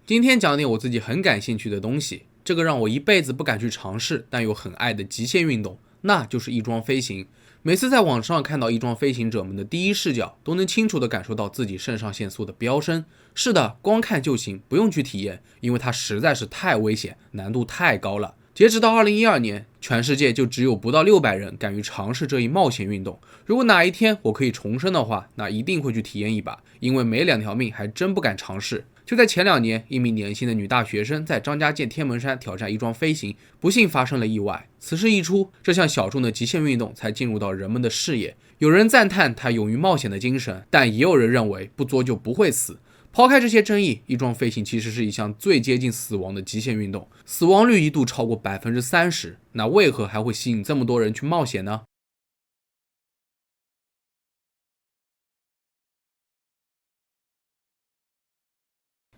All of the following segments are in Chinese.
今天讲点我自己很感兴趣的东西，这个让我一辈子不敢去尝试，但又很爱的极限运动，那就是翼装飞行。每次在网上看到翼装飞行者们的第一视角，都能清楚地感受到自己肾上腺素的飙升。是的，光看就行，不用去体验，因为它实在是太危险，难度太高了。截止到2012年，全世界就只有不到600人敢于尝试这一冒险运动。如果哪一天我可以重生的话，那一定会去体验一把，因为没2条命还真不敢尝试。就在前2年，一名年轻的女大学生在张家界天门山挑战翼装飞行，不幸发生了意外。此事一出，这项小众的极限运动才进入到人们的视野。有人赞叹她勇于冒险的精神，但也有人认为不做就不会死。抛开这些争议，翼装飞行其实是一项最接近死亡的极限运动，死亡率一度超过30%。那为何还会吸引这么多人去冒险呢？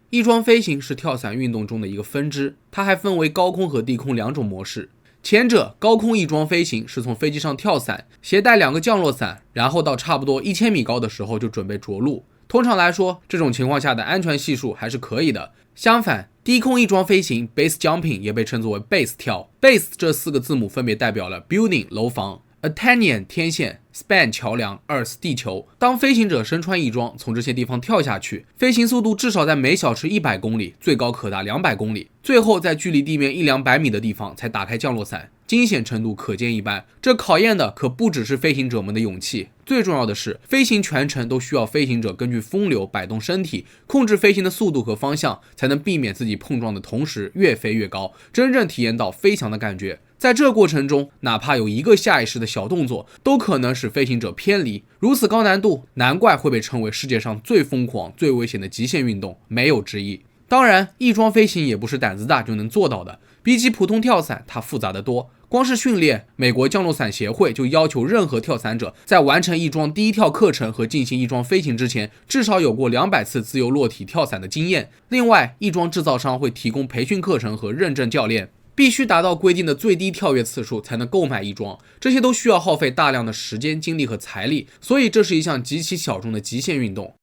翼装飞行是跳伞运动中的一个分支，它还分为高空和低空2种模式。前者高空翼装飞行是从飞机上跳伞，携带2个降落伞，然后到差不多1000米高的时候就准备着陆。通常来说，这种情况下的安全系数还是可以的。相反，低空翼装飞行 base jumping 也被称作为 base 跳。base 这4个字母分别代表了 building 楼房、Atanian 天线、Span 桥梁、Earth 地球。当飞行者身穿翼装从这些地方跳下去，飞行速度至少在每小时100公里，最高可达200公里。最后在距离地面100-200米的地方才打开降落伞，惊险程度可见一斑。这考验的可不只是飞行者们的勇气，最重要的是飞行全程都需要飞行者根据风流摆动身体，控制飞行的速度和方向，才能避免自己碰撞的同时越飞越高，真正体验到飞翔的感觉。在这过程中，哪怕有一个下意识的小动作，都可能使飞行者偏离。如此高难度，难怪会被称为世界上最疯狂、最危险的极限运动，没有之一。当然，翼装飞行也不是胆子大就能做到的，比起普通跳伞，它复杂得多。光是训练，美国降落伞协会就要求任何跳伞者在完成翼装第一跳课程和进行翼装飞行之前，至少有过200次自由落体跳伞的经验。另外，翼装制造商会提供培训课程和认证教练，必须达到规定的最低跳跃次数才能购买翼装，这些都需要耗费大量的时间、精力和财力，所以这是一项极其小众的极限运动。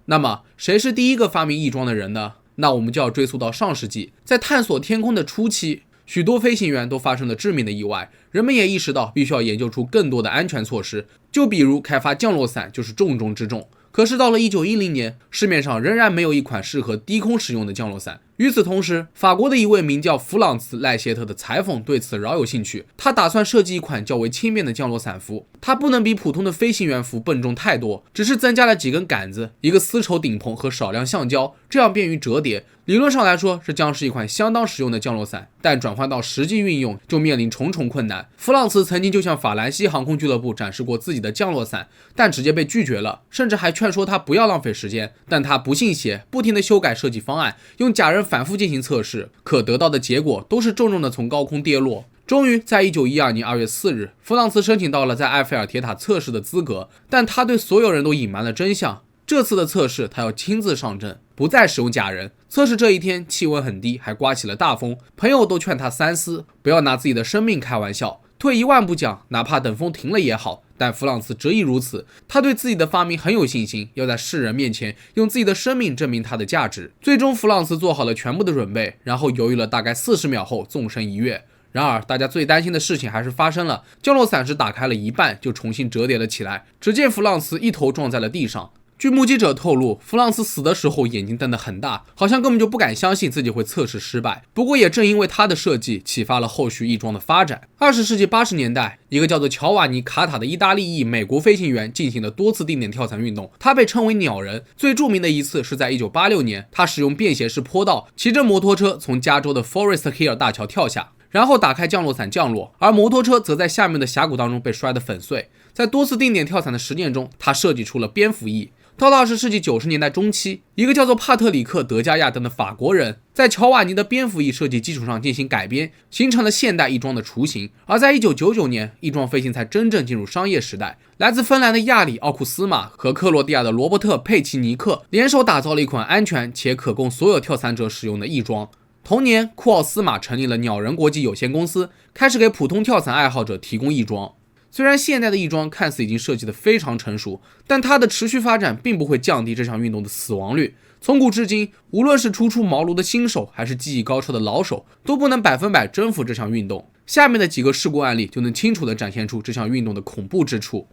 那么，谁是第一个发明翼装的人呢？那我们就要追溯到上世纪，在探索天空的初期，许多飞行员都发生了致命的意外，人们也意识到必须要研究出更多的安全措施，就比如开发降落伞就是重中之重。可是到了1910年，市面上仍然没有一款适合低空使用的降落伞。与此同时，法国的一位名叫弗朗茨·赖谢特的裁缝对此饶有兴趣，他打算设计一款较为轻便的降落伞服。它不能比普通的飞行员服笨重太多，只是增加了几根杆子、一个丝绸顶棚和少量橡胶，这样便于折叠。理论上来说，这将是一款相当实用的降落伞，但转换到实际运用就面临重重困难。弗朗茨曾经就向法兰西航空俱乐部展示过自己的降落伞，但直接被拒绝了，甚至还劝说他不要浪费时间。但他不信邪，不停地修改设计方案，用假人反复进行测试，可得到的结果都是重重的从高空跌落。终于在1912年2月4日，弗朗茨申请到了在埃菲尔铁塔测试的资格，但他对所有人都隐瞒了真相。这次的测试他要亲自上阵，不再使用假人。测试这一天气温很低，还刮起了大风，朋友都劝他三思，不要拿自己的生命开玩笑。退一万步讲，哪怕等风停了也好，但弗朗茨执意如此。他对自己的发明很有信心，要在世人面前用自己的生命证明它的价值。最终弗朗茨做好了全部的准备，然后犹豫了大概40秒后纵身一跃。然而大家最担心的事情还是发生了，降落伞只打开了一半就重新折叠了起来，只见弗朗茨一头撞在了地上。据目击者透露，弗朗茨死的时候眼睛瞪得很大，好像根本就不敢相信自己会测试失败。不过也正因为他的设计，启发了后续翼装的发展。20世纪80年代，一个叫做乔瓦尼·卡塔的意大利裔美国飞行员进行了多次定点跳伞运动，他被称为鸟人。最著名的一次是在1986年，他使用便携式坡道，骑着摩托车从加州的 Forest Hill 大桥跳下，然后打开降落伞降落，而摩托车则在下面的峡谷当中被摔得粉碎。在多次定点跳伞的实践中，他设计出了蝙蝠翼。到了20世纪90年代中期，一个叫做帕特里克·德加亚登的法国人在乔瓦尼的蝙蝠翼设计基础上进行改编，形成了现代翼装的雏形。而在1999年，翼装飞行才真正进入商业时代。来自芬兰的亚里·奥库斯马和克罗地亚的罗伯特·佩奇尼克联手打造了一款安全且可供所有跳伞者使用的翼装。同年，库奥斯马成立了鸟人国际有限公司，开始给普通跳伞爱好者提供翼装。虽然现代的翼装看似已经设计得非常成熟，但它的持续发展并不会降低这项运动的死亡率。从古至今，无论是初出茅庐的新手，还是技艺高超的老手，都不能100%征服这项运动。下面的几个事故案例就能清楚地展现出这项运动的恐怖之处。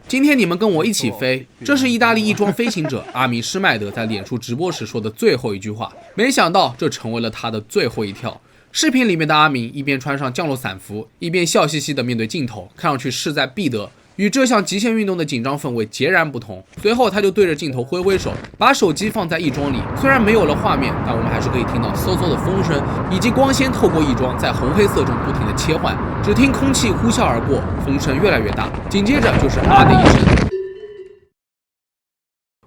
今天你们跟我一起飞，这是意大利翼装飞行者阿米施麦德在脸书直播时说的最后一句话，没想到这成为了他的最后一跳。视频里面的阿明一边穿上降落伞服，一边笑嘻嘻地面对镜头，看上去势在必得。与这项极限运动的紧张氛围截然不同。随后他就对着镜头挥挥手，把手机放在翼装里。虽然没有了画面，但我们还是可以听到嗖嗖的风声，以及光纤透过翼装在红黑色中不停的切换。只听空气呼啸而过，风声越来越大，紧接着就是啊的一声。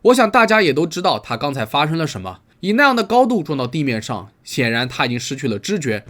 我想大家也都知道他刚才发生了什么。以那样的高度撞到地面上，显然他已经失去了知觉。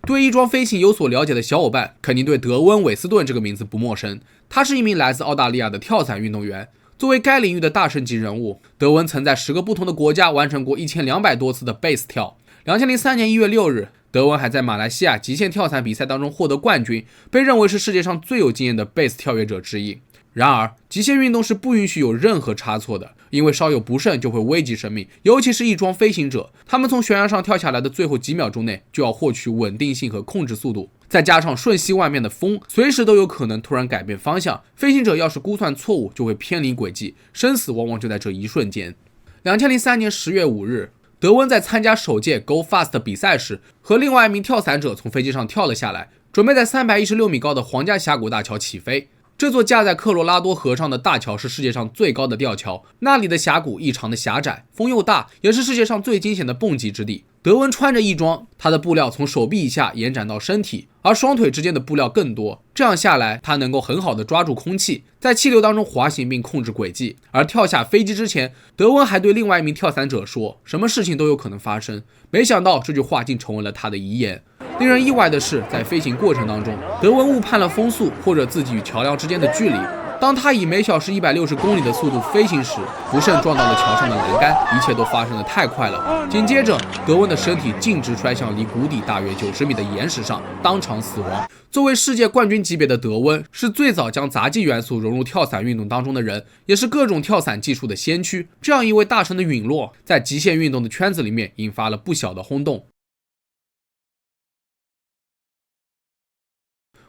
对翼装飞行有所了解的小伙伴，肯定对德温·韦斯顿这个名字不陌生。他是一名来自澳大利亚的跳伞运动员。作为该领域的大神级人物，德温曾在10个不同的国家完成过1200多次的 base 跳。2003年1月6日，德温还在马来西亚极限跳伞比赛当中获得冠军，被认为是世界上最有经验的 base 跳跃者之一。然而，极限运动是不允许有任何差错的，因为稍有不慎就会危及生命，尤其是翼装飞行者，他们从悬崖上跳下来的最后几秒钟内就要获取稳定性和控制速度，再加上瞬息万变的风，随时都有可能突然改变方向，飞行者要是估算错误就会偏离轨迹，生死往往就在这一瞬间。2003年10月5日，德温在参加首届 Go Fast 比赛时，和另外一名跳伞者从飞机上跳了下来，准备在316米高的皇家峡谷大桥起飞。这座架在科罗拉多河上的大桥是世界上最高的吊桥，那里的峡谷异常的狭窄，风又大，也是世界上最惊险的蹦极之地。德温穿着翼装，他的布料从手臂以下延展到身体，而双腿之间的布料更多，这样下来他能够很好的抓住空气，在气流当中滑行并控制轨迹。而跳下飞机之前，德温还对另外一名跳伞者说，什么事情都有可能发生。没想到这句话竟成为了他的遗言。令人意外的是，在飞行过程当中，德温误判了风速或者自己与桥梁之间的距离。当他以每小时160公里的速度飞行时，不慎撞到了桥上的栏杆，一切都发生得太快了。紧接着，德温的身体径直摔向离谷底大约90米的岩石上，当场死亡。作为世界冠军级别的德温，是最早将杂技元素融入跳伞运动当中的人，也是各种跳伞技术的先驱。这样一位大神的陨落，在极限运动的圈子里面引发了不小的轰动。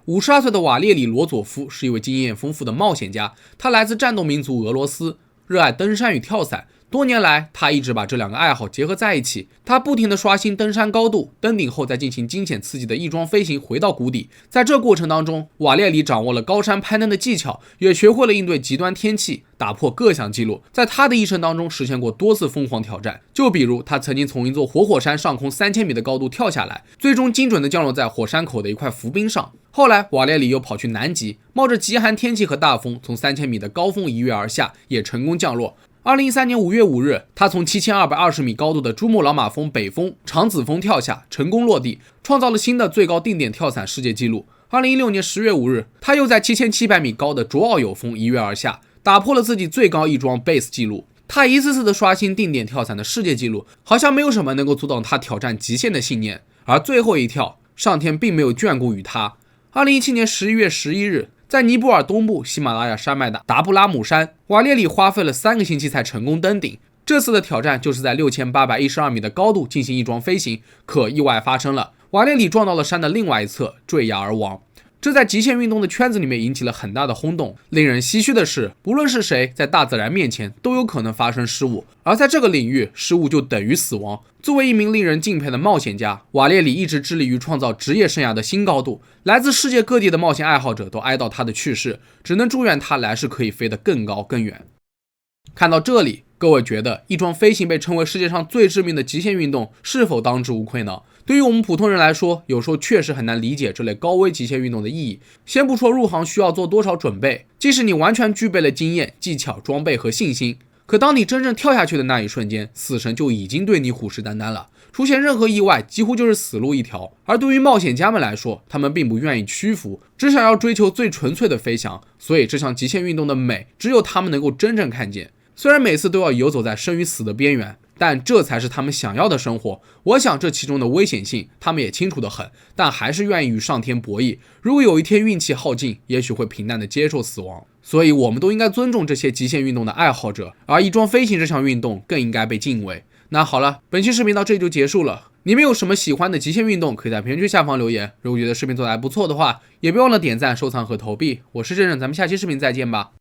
52岁的瓦列里·罗佐夫是一位经验丰富的冒险家，他来自战斗民族俄罗斯，热爱登山与跳伞。多年来，他一直把这两个爱好结合在一起。他不停地刷新登山高度，登顶后再进行惊险刺激的翼装飞行回到谷底。在这过程当中，瓦列里掌握了高山攀登的技巧，也学会了应对极端天气，打破各项纪录。在他的一生当中，实现过多次疯狂挑战。就比如，他曾经从一座活火山上空3000米的高度跳下来，最终精准地降落在火山口的一块浮冰上。后来，瓦列里又跑去南极，冒着极寒天气和大风，从3000米的高峰一跃而下，也成功降落。2013年5月5日，他从7220米高度的珠穆朗玛峰北峰长子峰跳下，成功落地，创造了新的最高定点跳伞世界纪录。2016年10月5日，他又在7700米高的卓奥友峰一跃而下，打破了自己最高翼装 base 纪录。他一次次的刷新定点跳伞的世界纪录，好像没有什么能够阻挡他挑战极限的信念。而最后一跳，上天并没有眷顾于他。2017年11月11日，在尼泊尔东部喜马拉雅山脉的达布拉姆山，瓦列里花费了3个星期才成功登顶。这次的挑战就是在6812米的高度进行翼装飞行，可意外发生了，瓦列里撞到了山的另外一侧，坠崖而亡。这在极限运动的圈子里面引起了很大的轰动。令人唏嘘的是，不论是谁，在大自然面前都有可能发生失误，而在这个领域，失误就等于死亡。作为一名令人敬佩的冒险家，瓦列里一直致力于创造职业生涯的新高度。来自世界各地的冒险爱好者都哀悼他的去世，只能祝愿他来世可以飞得更高更远。看到这里，各位觉得翼装飞行被称为世界上最致命的极限运动，是否当之无愧呢？对于我们普通人来说，有时候确实很难理解这类高危极限运动的意义。先不说入行需要做多少准备，即使你完全具备了经验、技巧、装备和信心，可当你真正跳下去的那一瞬间，死神就已经对你虎视眈眈了。出现任何意外，几乎就是死路一条。而对于冒险家们来说，他们并不愿意屈服，只想要追求最纯粹的飞翔。所以这项极限运动的美，只有他们能够真正看见。虽然每次都要游走在生与死的边缘，但这才是他们想要的生活。我想这其中的危险性他们也清楚得很，但还是愿意与上天博弈。如果有一天运气耗尽，也许会平淡地接受死亡。所以我们都应该尊重这些极限运动的爱好者，而翼装飞行这项运动更应该被敬畏。那好了，本期视频到这里就结束了。你们有什么喜欢的极限运动，可以在评论区下方留言。如果觉得视频做得还不错的话，也别忘了点赞、收藏和投币。我是郑郑，咱们下期视频再见吧。